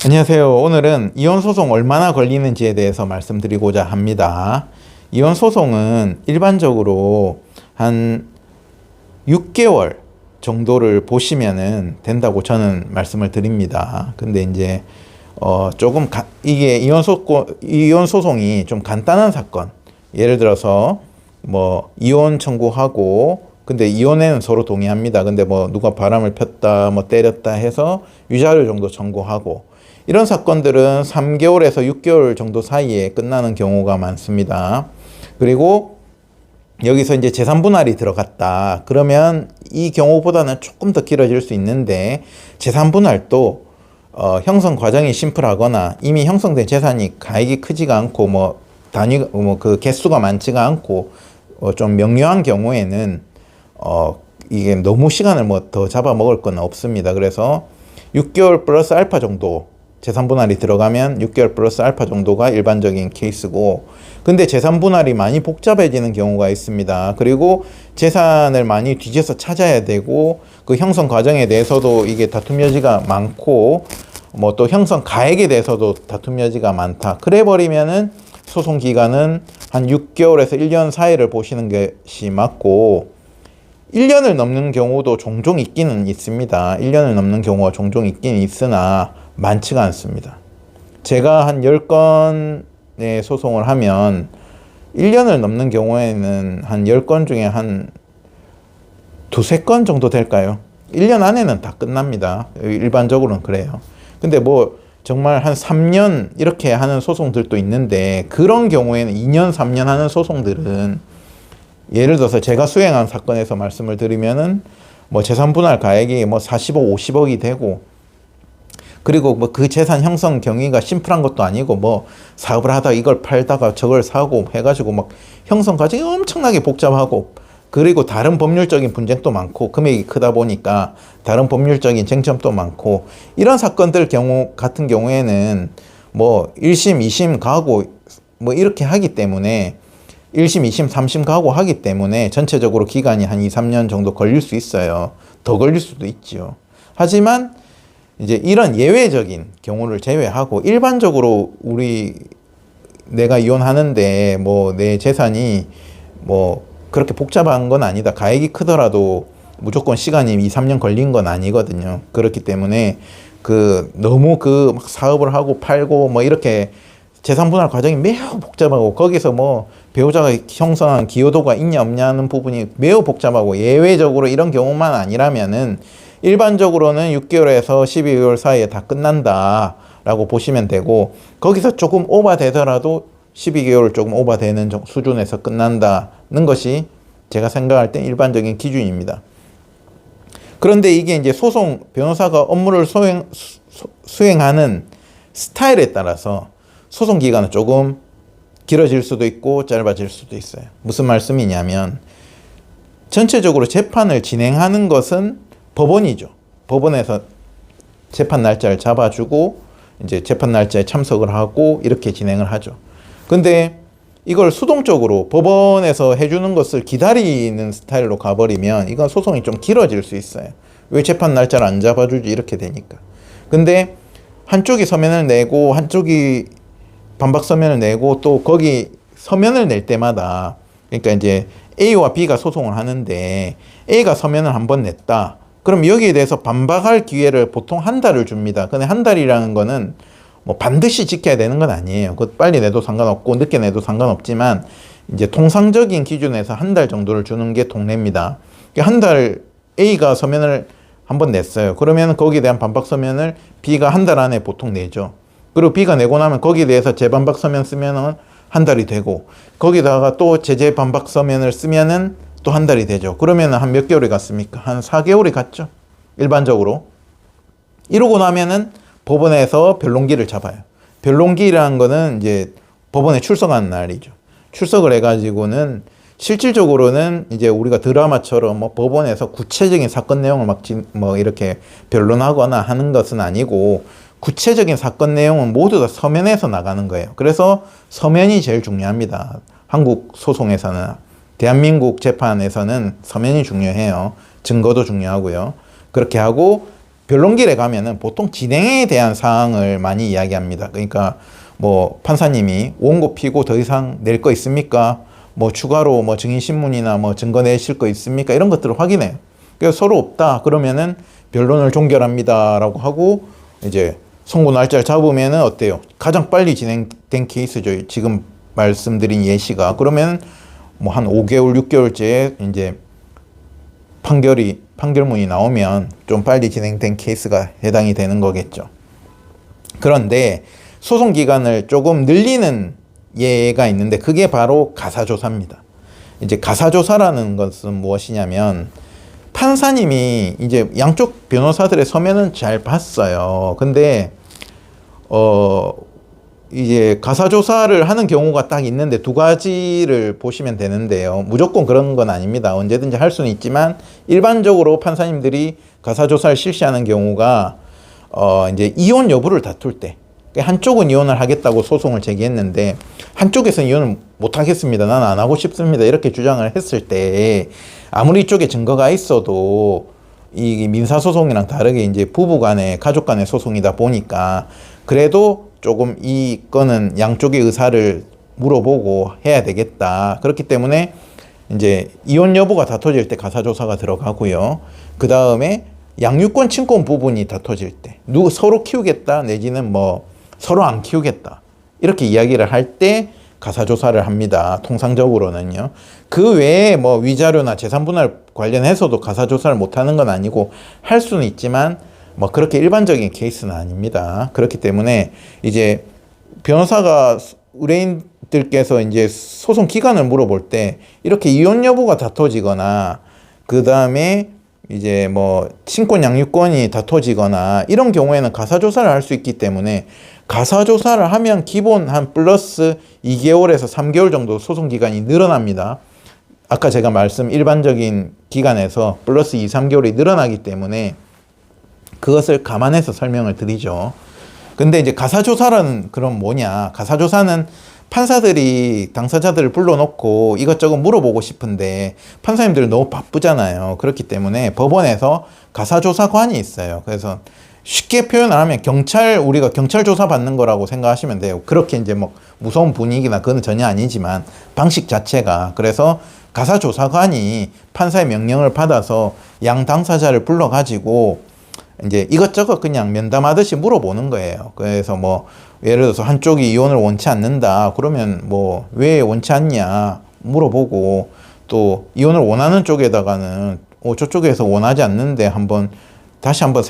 안녕하세요. 오늘은 이혼 소송 얼마나 걸리는지에 대해서 말씀드리고자 합니다. 이혼 소송은 일반적으로 한 6개월 정도를 보시면은 된다고 저는 말씀을 드립니다. 근데 이제 이게 이혼 소송이 좀 간단한 사건, 예를 들어서 뭐 이혼 청구하고 근데 이혼에는 서로 동의합니다. 근데 뭐 누가 바람을 폈다 뭐 때렸다 해서 위자료 정도 청구하고, 이런 사건들은 3개월에서 6개월 정도 사이에 끝나는 경우가 많습니다. 그리고 여기서 이제 재산 분할이 들어갔다 그러면 이 경우보다는 조금 더 길어질 수 있는데, 재산 분할도 형성 과정이 심플하거나 이미 형성된 재산이 가액이 크지가 않고 그 개수가 많지가 않고 좀 명료한 경우에는 이게 너무 시간을 더 잡아먹을 건 없습니다. 그래서 6개월 플러스 알파 정도 재산 분할이 들어가면 6개월 플러스 알파 정도가 일반적인 케이스고, 근데 재산 분할이 많이 복잡해지는 경우가 있습니다. 그리고 재산을 많이 뒤져서 찾아야 되고, 그 형성 과정에 대해서도 이게 다툼 여지가 많고, 뭐 또 형성 가액에 대해서도 다툼 여지가 많다. 그래 버리면은 소송 기간은 한 6개월에서 1년 사이를 보시는 것이 맞고, 1년을 넘는 경우도 종종 있기는 있습니다. 1년을 넘는 경우가 종종 있긴 있으나 많지가 않습니다. 제가 한 10건의 소송을 하면 1년을 넘는 경우에는 한 10건 중에 한 두세 건 정도 될까요? 1년 안에는 다 끝납니다. 일반적으로는 그래요. 근데 뭐 정말 한 3년 이렇게 하는 소송들도 있는데, 그런 경우에는 2년, 3년 하는 소송들은 예를 들어서 제가 수행한 사건에서 말씀을 드리면은 뭐 재산 분할 가액이 뭐 40억, 50억이 되고, 그리고 뭐 그 재산 형성 경위가 심플한 것도 아니고 뭐 사업을 하다가 이걸 팔다가 저걸 사고 해가지고 막 형성 과정이 엄청나게 복잡하고, 그리고 다른 법률적인 분쟁도 많고 금액이 크다 보니까 다른 법률적인 쟁점도 많고, 이런 사건들 같은 경우에는 뭐 1심, 2심 가고 뭐 이렇게 하기 때문에 1심, 2심, 3심 가고 하기 때문에 전체적으로 기간이 한 2, 3년 정도 걸릴 수 있어요. 더 걸릴 수도 있죠. 하지만 이제 이런 예외적인 경우를 제외하고 일반적으로 내가 이혼하는데 뭐 내 재산이 뭐 그렇게 복잡한 건 아니다, 가액이 크더라도 무조건 시간이 2, 3년 걸린 건 아니거든요. 그렇기 때문에 너무 막 사업을 하고 팔고 뭐 이렇게 재산 분할 과정이 매우 복잡하고, 거기서 뭐 배우자가 형성한 기여도가 있냐 없냐는 부분이 매우 복잡하고, 예외적으로 이런 경우만 아니라면은 일반적으로는 6개월에서 12개월 사이에 다 끝난다라고 보시면 되고, 거기서 조금 오버되더라도 12개월 조금 오버되는 수준에서 끝난다는 것이 제가 생각할 때 일반적인 기준입니다. 그런데 이게 이제 변호사가 업무를 수행하는 스타일에 따라서 소송 기간은 조금 길어질 수도 있고 짧아질 수도 있어요. 무슨 말씀이냐면, 전체적으로 재판을 진행하는 것은 법원이죠. 법원에서 재판 날짜를 잡아주고 이제 재판 날짜에 참석을 하고 이렇게 진행을 하죠. 근데 이걸 수동적으로 법원에서 해주는 것을 기다리는 스타일로 가버리면 이건 소송이 좀 길어질 수 있어요. 왜 재판 날짜를 안 잡아주지, 이렇게 되니까. 근데 한쪽이 서면을 내고 한쪽이 반박 서면을 내고, 또 거기 서면을 낼 때마다, 그러니까 이제 A와 B가 소송을 하는데 A가 서면을 한번 냈다. 그럼 여기에 대해서 반박할 기회를 보통 한 달을 줍니다. 근데 한 달이라는 거는 뭐 반드시 지켜야 되는 건 아니에요. 빨리 내도 상관없고 늦게 내도 상관없지만 이제 통상적인 기준에서 한 달 정도를 주는 게 통례입니다. 한 달 A가 서면을 한번 냈어요. 그러면 거기에 대한 반박 서면을 B가 한 달 안에 보통 내죠. 그리고 B가 내고 나면 거기에 대해서 재반박 서면 쓰면은 한 달이 되고, 거기다가 또 제재 반박 서면을 쓰면은 또 한 달이 되죠. 그러면은 한 몇 개월이 갔습니까? 한 4개월이 갔죠. 일반적으로. 이러고 나면은 법원에서 변론기를 잡아요. 변론기라는 거는 이제 법원에 출석하는 날이죠. 출석을 해가지고는 실질적으로는 이제 우리가 드라마처럼 뭐 법원에서 구체적인 사건 내용을 뭐 이렇게 변론하거나 하는 것은 아니고, 구체적인 사건 내용은 모두 다 서면에서 나가는 거예요. 그래서 서면이 제일 중요합니다. 한국 소송에서는, 대한민국 재판에서는 서면이 중요해요. 증거도 중요하고요. 그렇게 하고 변론길에 가면은 보통 진행에 대한 사항을 많이 이야기합니다. 그러니까 뭐 판사님이 원고 피고 더 이상 낼 거 있습니까? 뭐 추가로 뭐 증인신문이나 뭐 증거 내실 거 있습니까? 이런 것들을 확인해요. 그래서 서로 없다 그러면은 변론을 종결합니다라고 하고 이제 선고 날짜를 잡으면은 어때요? 가장 빨리 진행된 케이스죠. 지금 말씀드린 예시가. 그러면 뭐 한 5개월, 6개월째 이제 판결문이 나오면 좀 빨리 진행된 케이스가 해당이 되는 거겠죠. 그런데 소송 기간을 조금 늘리는 예가 있는데 그게 바로 가사조사입니다. 이제 가사조사라는 것은 무엇이냐면 판사님이 이제 양쪽 변호사들의 서면은 잘 봤어요. 근데 이제 가사조사를 하는 경우가 딱 있는데 두 가지를 보시면 되는데요. 무조건 그런 건 아닙니다. 언제든지 할 수는 있지만 일반적으로 판사님들이 가사조사를 실시하는 경우가 이제 이혼 여부를 다툴 때 한쪽은 이혼을 하겠다고 소송을 제기했는데 한쪽에서는 이혼을 못 하겠습니다. 난 안 하고 싶습니다. 이렇게 주장을 했을 때 아무리 이쪽에 증거가 있어도 이 민사소송이랑 다르게 이제 부부 간의 가족 간의 소송이다 보니까 그래도 조금 이 건은 양쪽의 의사를 물어보고 해야 되겠다. 그렇기 때문에 이제 이혼 여부가 다퉈질 때 가사조사가 들어가고요. 그 다음에 양육권 친권 부분이 다퉈질 때 서로 키우겠다 내지는 뭐 서로 안 키우겠다 이렇게 이야기를 할 때 가사조사를 합니다. 통상적으로는요. 그 외에 뭐 위자료나 재산분할 관련해서도 가사조사를 못하는 건 아니고 할 수는 있지만 뭐 그렇게 일반적인 케이스는 아닙니다. 그렇기 때문에 이제 변호사가 의뢰인들께서 이제 소송 기간을 물어볼 때 이렇게 이혼 여부가 다퉈지거나 그 다음에 이제 뭐 친권 양육권이 다퉈지거나 이런 경우에는 가사조사를 할 수 있기 때문에 가사조사를 하면 기본 한 플러스 2개월에서 3개월 정도 소송 기간이 늘어납니다. 아까 제가 일반적인 기간에서 플러스 2, 3개월이 늘어나기 때문에 그것을 감안해서 설명을 드리죠. 근데 이제 가사조사는 그럼 뭐냐? 가사조사는 판사들이 당사자들을 불러놓고 이것저것 물어보고 싶은데 판사님들 너무 바쁘잖아요. 그렇기 때문에 법원에서 가사조사관이 있어요. 그래서 쉽게 표현을 하면 우리가 경찰 조사 받는 거라고 생각하시면 돼요. 그렇게 이제 뭐 무서운 분위기나 그건 전혀 아니지만 방식 자체가 그래서 가사조사관이 판사의 명령을 받아서 양 당사자를 불러가지고 이제 이것저것 그냥 면담하듯이 물어보는 거예요. 그래서 뭐 예를 들어서 한쪽이 이혼을 원치 않는다. 그러면 뭐 왜 원치 않냐 물어보고 또 이혼을 원하는 쪽에다가는 저쪽에서 원하지 않는데 다시 한번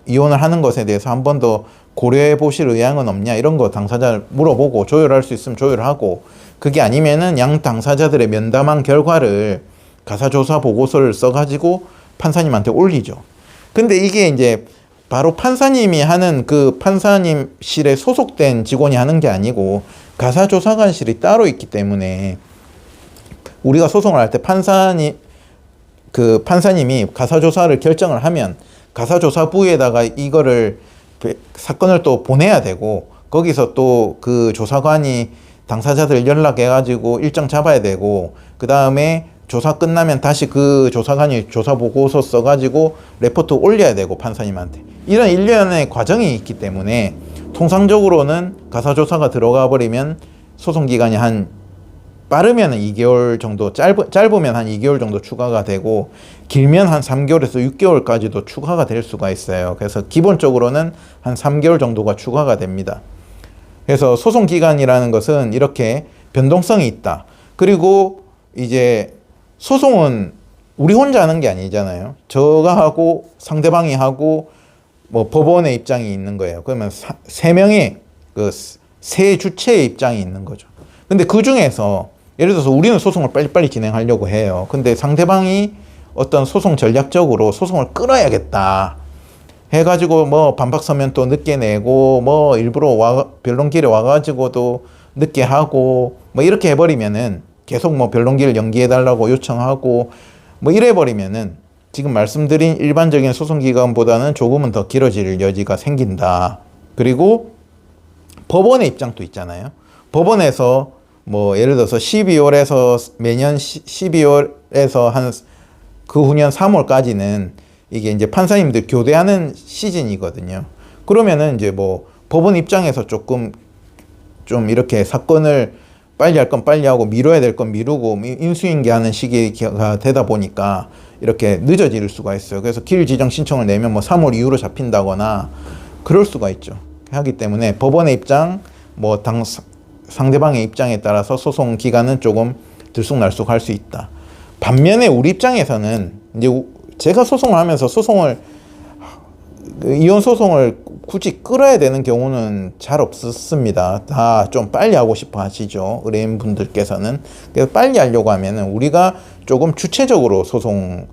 이혼을 하는 것에 대해서 한 번 더 고려해 보실 의향은 없냐 이런 거 당사자를 물어보고 조율할 수 있으면 조율하고 그게 아니면은 양 당사자들의 면담한 결과를 가사조사 보고서를 써가지고 판사님한테 올리죠. 근데 이게 이제 바로 판사님이 하는 그 판사님실에 소속된 직원이 하는 게 아니고 가사조사관실이 따로 있기 때문에 우리가 소송을 할 때 판사님이 가사조사를 결정을 하면 가사조사부에다가 이거를 사건을 또 보내야 되고 거기서 또 그 조사관이 당사자들 연락해가지고 일정 잡아야 되고 그 다음에 조사 끝나면 다시 그 조사관이 조사 보고서 써가지고 레포트 올려야 되고 판사님한테 이런 일련의 과정이 있기 때문에 통상적으로는 가사조사가 들어가 버리면 소송기간이 빠르면 2개월 정도, 짧으면 한 2개월 정도 추가가 되고 길면 한 3개월에서 6개월까지도 추가가 될 수가 있어요. 그래서 기본적으로는 한 3개월 정도가 추가가 됩니다. 그래서 소송기간이라는 것은 이렇게 변동성이 있다. 그리고 이제 소송은 우리 혼자 하는 게 아니잖아요. 저가 하고 상대방이 하고 뭐 법원의 입장이 있는 거예요. 그러면 세 명의 세 주체의 입장이 있는 거죠. 근데 그 중에서 예를 들어서 우리는 소송을 빨리빨리 진행하려고 해요. 근데 상대방이 어떤 소송 전략적으로 소송을 끌어야겠다 해가지고 뭐 반박 서면 또 늦게 내고 뭐 일부러 변론길에 와가지고도 늦게 하고 뭐 이렇게 해버리면은 계속 뭐 변론기를 연기해달라고 요청하고 뭐 이래버리면은 지금 말씀드린 일반적인 소송기간보다는 조금은 더 길어질 여지가 생긴다. 그리고 법원의 입장도 있잖아요. 법원에서 뭐 예를 들어서 12월에서 매년 12월에서 한 그 후년 3월까지는 이게 이제 판사님들 교대하는 시즌이거든요. 그러면은 이제 뭐 법원 입장에서 조금 좀 이렇게 사건을 빨리 할 건 빨리 하고 미뤄야 될 건 미루고 인수인계하는 시기가 되다 보니까 이렇게 늦어질 수가 있어요. 그래서 길 지정 신청을 내면 뭐 3월 이후로 잡힌다거나 그럴 수가 있죠. 하기 때문에 법원의 입장, 뭐 상대방의 입장에 따라서 소송 기간은 조금 들쑥날쑥할 수 있다. 반면에 우리 입장에서는 이제 제가 소송을 하면서 이혼 소송을 굳이 끌어야 되는 경우는 잘 없었습니다. 다 좀 빨리 하고 싶어 하시죠. 의뢰인분들께서는. 그래서 빨리 하려고 하면은 우리가 조금 주체적으로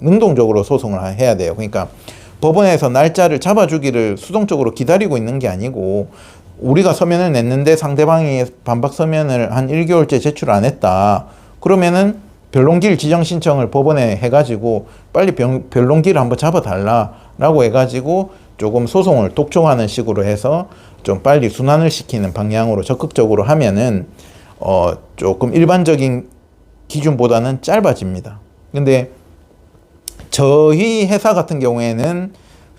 능동적으로 소송을 해야 돼요. 그러니까 법원에서 날짜를 잡아주기를 수동적으로 기다리고 있는 게 아니고 우리가 서면을 냈는데 상대방이 반박 서면을 한 1개월째 제출 안 했다. 그러면은 변론기일 지정 신청을 법원에 해가지고 빨리 변론기를 한번 잡아달라라고 해가지고 조금 소송을 독촉하는 식으로 해서 좀 빨리 순환을 시키는 방향으로 적극적으로 하면은 조금 일반적인 기준보다는 짧아집니다. 근데 저희 회사 같은 경우에는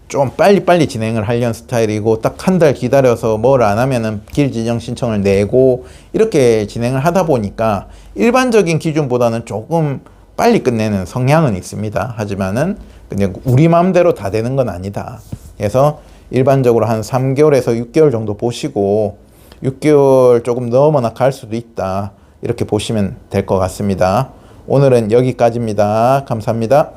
좀 빨리빨리 진행을 하려는 스타일이고 딱 한 달 기다려서 뭘 안 하면은 길 지정 신청을 내고 이렇게 진행을 하다 보니까 일반적인 기준보다는 조금 빨리 끝내는 성향은 있습니다. 하지만은 그냥 우리 마음대로 다 되는 건 아니다. 그래서 일반적으로 한 3개월에서 6개월 정도 보시고 6개월 조금 넘어나 갈 수도 있다. 이렇게 보시면 될 것 같습니다. 오늘은 여기까지입니다. 감사합니다.